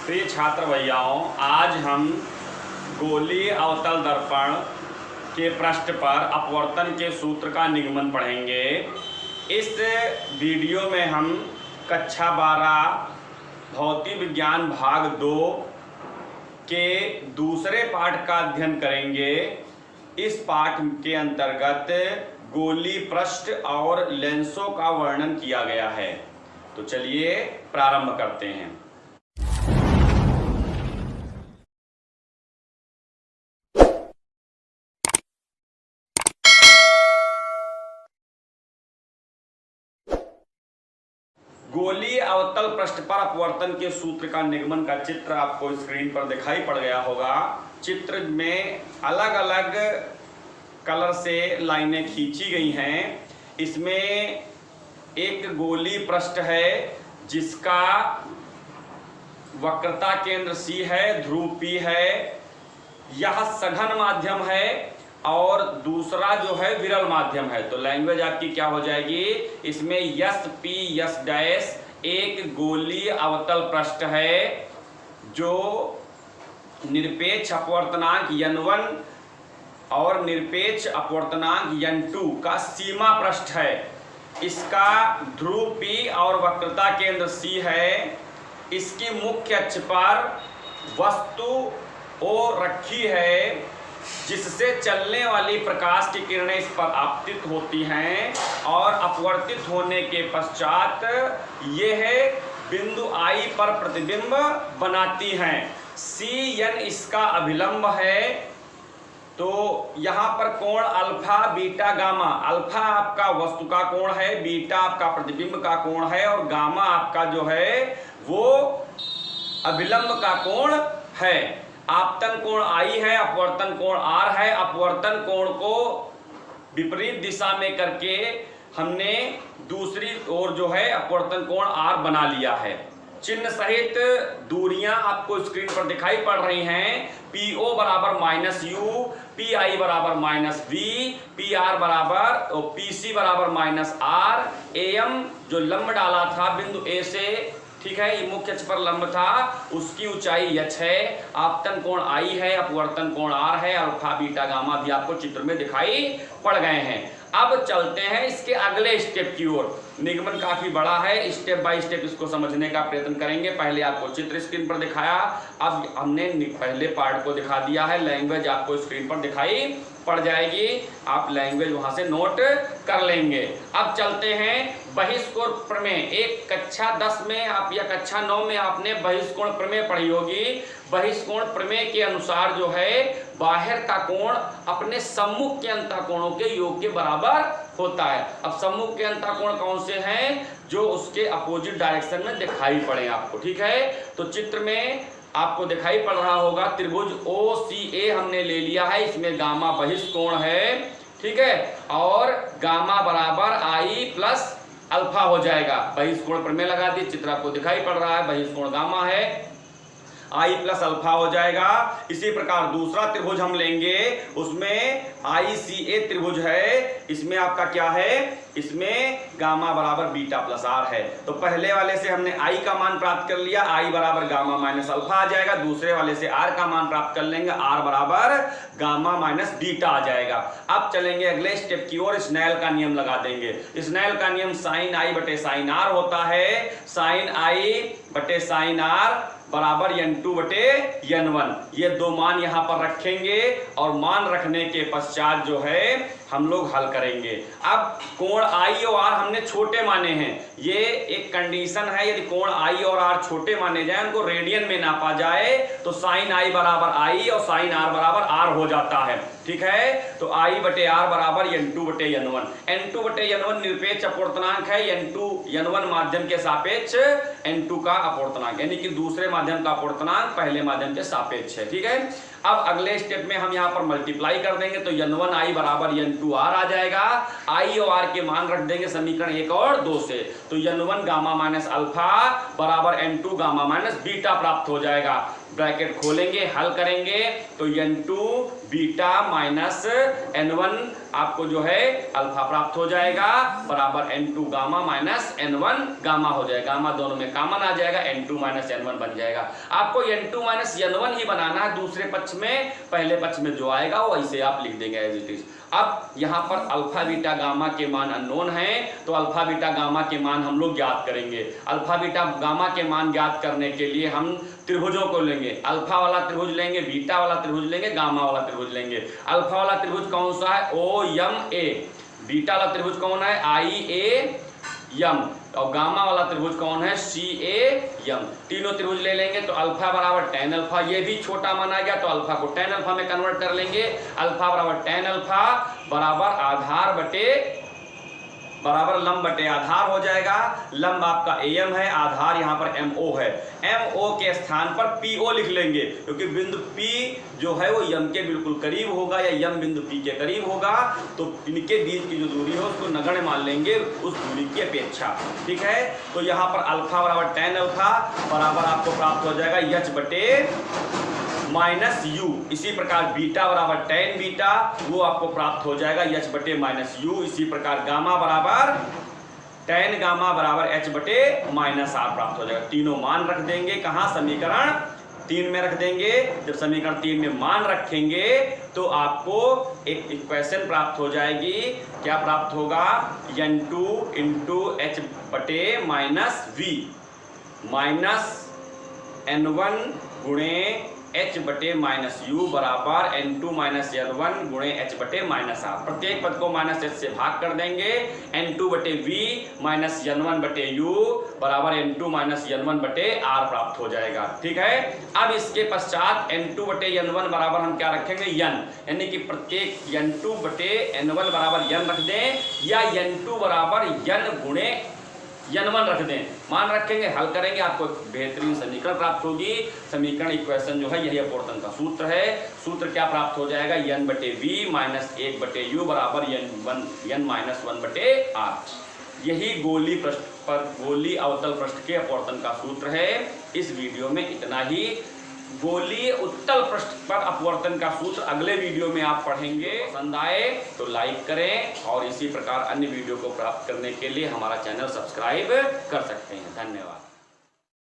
प्रिय छात्र भैयाओं, आज हम गोलीय अवतल दर्पण के पृष्ठ पर अपवर्तन के सूत्र का निगमन पढ़ेंगे। इस वीडियो में हम कक्षा 12 भौतिक विज्ञान भाग 2 के दूसरे पाठ का अध्ययन करेंगे। इस पाठ के अंतर्गत गोलीय पृष्ठ और लेंसों का वर्णन किया गया है। तो चलिए प्रारंभ करते हैं। गोलीय अवतल पृष्ठ पर अपवर्तन के सूत्र का निगमन का चित्र आपको स्क्रीन पर दिखाई पड़ गया होगा। चित्र में अलग अलग कलर से लाइनें खींची गई हैं। इसमें एक गोलीय पृष्ठ है जिसका वक्रता केंद्र C है, ध्रुव P है, यह सघन माध्यम है और दूसरा जो है विरल माध्यम है। तो लैंग्वेज आपकी क्या हो जाएगी, इसमें यस पी यस डैश एक गोलीय अवतल पृष्ठ है जो निरपेक्ष अपवर्तनांक n1 और निरपेक्ष अपवर्तनांक n2 का सीमा पृष्ठ है। इसका ध्रुव P और वक्रता केंद्र C है। इसकी मुख्य अक्ष पर वस्तु O रखी है जिससे चलने वाली प्रकाश की किरणें इस पर आपतित होती हैं और अपवर्तित होने के पश्चात यह बिंदु I पर प्रतिबिंब बनाती हैं। Cn इसका अभिलंब है। तो यहाँ पर कोण अल्फा बीटा गामा, अल्फा आपका वस्तु का कोण है, बीटा आपका प्रतिबिंब का कोण है और गामा आपका जो है वो अभिलंब का कोण है। आपतन कोण I है, अपवर्तन कोण R है। अपवर्तन कोण को विपरीत दिशा में करके हमने दूसरी ओर जो है अपवर्तन कोण R बना लिया है। चिन्ह सहित दूरियां आपको स्क्रीन पर दिखाई पड़ रही हैं। PO बराबर -U, PI बराबर -V, PR बराबर PC बराबर -R, AM जो लंब डाला था बिंदु A से, ठीक है, ये मुख्य अक्ष पर लंब था, उसकी ऊंचाई h है। आपतन कोण I है, अपवर्तन कोण R है, अल्फा बीटा गामा भी आपको चित्र में दिखाई पड़ गए हैं। अब चलते हैं इसके अगले स्टेप की ओर। निगमन काफी बड़ा है, स्टेप बाय स्टेप इसको समझने का प्रयत्न करेंगे। पहले आपको चित्र स्क्रीन पर दिखाया, अब हमने पहले पार्ट को दिखा दिया है। लैंग्वेज आपको स्क्रीन पर दिखाई पड़ जाएगी, आप लैंग्वेज वहां से नोट कर लेंगे। अब चलते हैं बहिष्कोण प्रमेय। एक कक्षा 10 में आप या कक्षा 9 में आपने बहिष्कोण प्रमेय पढ़ी होगी। बहिष्कोण प्रमेय के अनुसार जो है बाहर का कोण अपने सम्मुख के अंतःकोणों के योग के बराबर होता है। अब सम्मुख के अंतःकोण कौन से हैं, जो उसके अपोजिट डायरेक्शन में दिखाई पड़े आपको, ठीक है। तो चित्र में आपको दिखाई पड़ रहा होगा त्रिभुज OCA हमने ले लिया है। इसमें गामा बहिष्कोण है, ठीक है, और गामा बराबर I प्लस अल्फा हो जाएगा। बहिष्कोण प्रमेय लगा दी, चित्र आपको दिखाई पड़ रहा है, बहिष्कोण गामा है, I प्लस अल्फा हो जाएगा। इसी प्रकार दूसरा त्रिभुज हम लेंगे, उसमें ICA त्रिभुज है। इसमें आपका क्या है, इसमें गामा बराबर बीटा प्लस R है। तो पहले वाले से हमने I का मान प्राप्त कर लिया, I बराबर गामा माइनस अल्फा आ जाएगा। दूसरे वाले से R का मान प्राप्त कर लेंगे, R बराबर गामा माइनस बीटा आ जाएगा। अब चलेंगे अगले स्टेप की ओर, स्नेल का नियम लगा देंगे। स्नेल का नियम साइन I बटे साइन R होता है। साइन I बटे साइन R बराबर n2 बटे n1। ये दो मान यहाँ पर रखेंगे और मान रखने के पश्चात जो है हम लोग हल करेंगे। अब कोण I और R हमने छोटे माने हैं, ये एक कंडीशन है। यदि कोण I और R छोटे माने जाए, उनको रेडियन में नापा जाए, तो साइन I बराबर I और साइन R बराबर R हो जाता है, ठीक है। तो I बटे R बराबर n2 बटे n1। n2 बटे n1 निरपेक्ष अपवर्तनांक है, n2 n1 माध्यम के सापेक्ष n2 का अपवर्तनांक, यानी कि दूसरे माध्यम का अपवर्तनांक पहले माध्यम के सापेक्ष है, ठीक है। अब अगले स्टेप में हम यहाँ पर मल्टीप्लाई कर देंगे, तो n1 I बराबर n2 R आ जाएगा। I और R के मान रख देंगे समीकरण 1 और 2 से, तो n1 गामा माइनस अल्फा बराबर n2 गामा माइनस बीटा प्राप्त हो जाएगा। ब्रैकेट खोलेंगे, हल करेंगे, तो n2 बीटा माइनस n1 आपको जो है अल्फा प्राप्त हो जाएगा बराबर n2 gamma minus n1 gamma हो जाएगा। गामा दोनों में कॉमन आ जाएगा, n2 माइनस n1 बन जाएगा। आपको n2 माइनस n1 ही बनाना है दूसरे पक्ष में, पहले पक्ष में जो आएगा वो ऐसे आप लिख देंगे एज इट इज। अब यहाँ पर अल्फा बीटा गामा के मान अननोन हैं, तो अल्फा बीटा गामा के मान हम लोग ज्ञात करेंगे। अल्फा बीटा गामा के मान ज्ञात करने के लिए हम त्रिभुजों को लेंगे, अल्फा वाला त्रिभुज लेंगे, बीटा वाला त्रिभुज लेंगे, गामा वाला त्रिभुज लेंगे। अल्फा वाला त्रिभुज कौन सा है? OMA। बीटा वाला त्रिभुज कौन है? IAM। और गामा वाला त्रिभुज कौन है? CAM। तीनों त्रिभुज ले लेंगे तो अल्फा बराबर tan अल्फा, ये भी छोटा माना गया तो अल्फा को tan अल्फा में कन्वर्ट कर लेंगे। अल्फा बराबर tan अल्फा बराबर आधार बटे बराबर लंब बटे आधार हो जाएगा। लंब आपका AM है, आधार यहाँ पर MO है। MO के स्थान पर PO लिख लेंगे क्योंकि बिंदु P जो है वो M के बिल्कुल करीब होगा या M बिंदु P के करीब होगा, तो इनके बीच की जो दूरी है उसको नगण्य मान लेंगे उस दूरी की अपेक्षा। ठीक है, तो यहाँ पर अल्फा बराबर tan अल्फा बराबर आपको प्राप्त हो जाएगा H बटे माइनस यू। इसी प्रकार बीटा बराबर tan बीटा, वो आपको प्राप्त हो जाएगा H बटे माइनस यू। इसी प्रकार गामा बराबर tan गामा बराबर H बटे माइनस R प्राप्त हो जाएगा। तीनों मान रख देंगे कहाँ? समीकरण 3 में रख देंगे। जब समीकरण 3 में मान रखेंगे तो आपको एक इक्वेशन प्राप्त हो जाएगी। क्या प्राप्त होगा? n2 इंटू H बटे माइनस V माइनस n1 गुणे H बटे माइनस यू बराबर n2 माइनस n1 गुणे H बटे माइनस R। प्रत्येक पद को माइनस H से भाग कर देंगे। n2 बटे V माइनस n1 बटे U बराबर n2 माइनस n1 बटे R प्राप्त हो जाएगा। ठीक है, अब इसके पश्चात n2 बटे n1 बराबर हम क्या रखेंगे? n, यानी कि प्रत्येक n2 बटे n1 बराबर n रख दें या n2 बराबर n गुणे n1 रख दें। मान रखेंगे, हल करेंगे, आपको बेहतरीन समीकरण प्राप्त होगी। समीकरण इक्वेशन जो है यही अपवर्तन का सूत्र है। सूत्र क्या प्राप्त हो जाएगा? n बटे V माइनस 1 बटे U बराबर n माइनस 1 बटे R। यही गोली पृष्ठ पर गोली अवतल पृष्ठ के अपवर्तन का सूत्र है। इस वीडियो में इतना ही। गोलीय उत्तल पृष्ठ पर अपवर्तन का सूत्र अगले वीडियो में आप पढ़ेंगे। पसंद आए तो लाइक करें और इसी प्रकार अन्य वीडियो को प्राप्त करने के लिए हमारा चैनल सब्सक्राइब कर सकते हैं। धन्यवाद।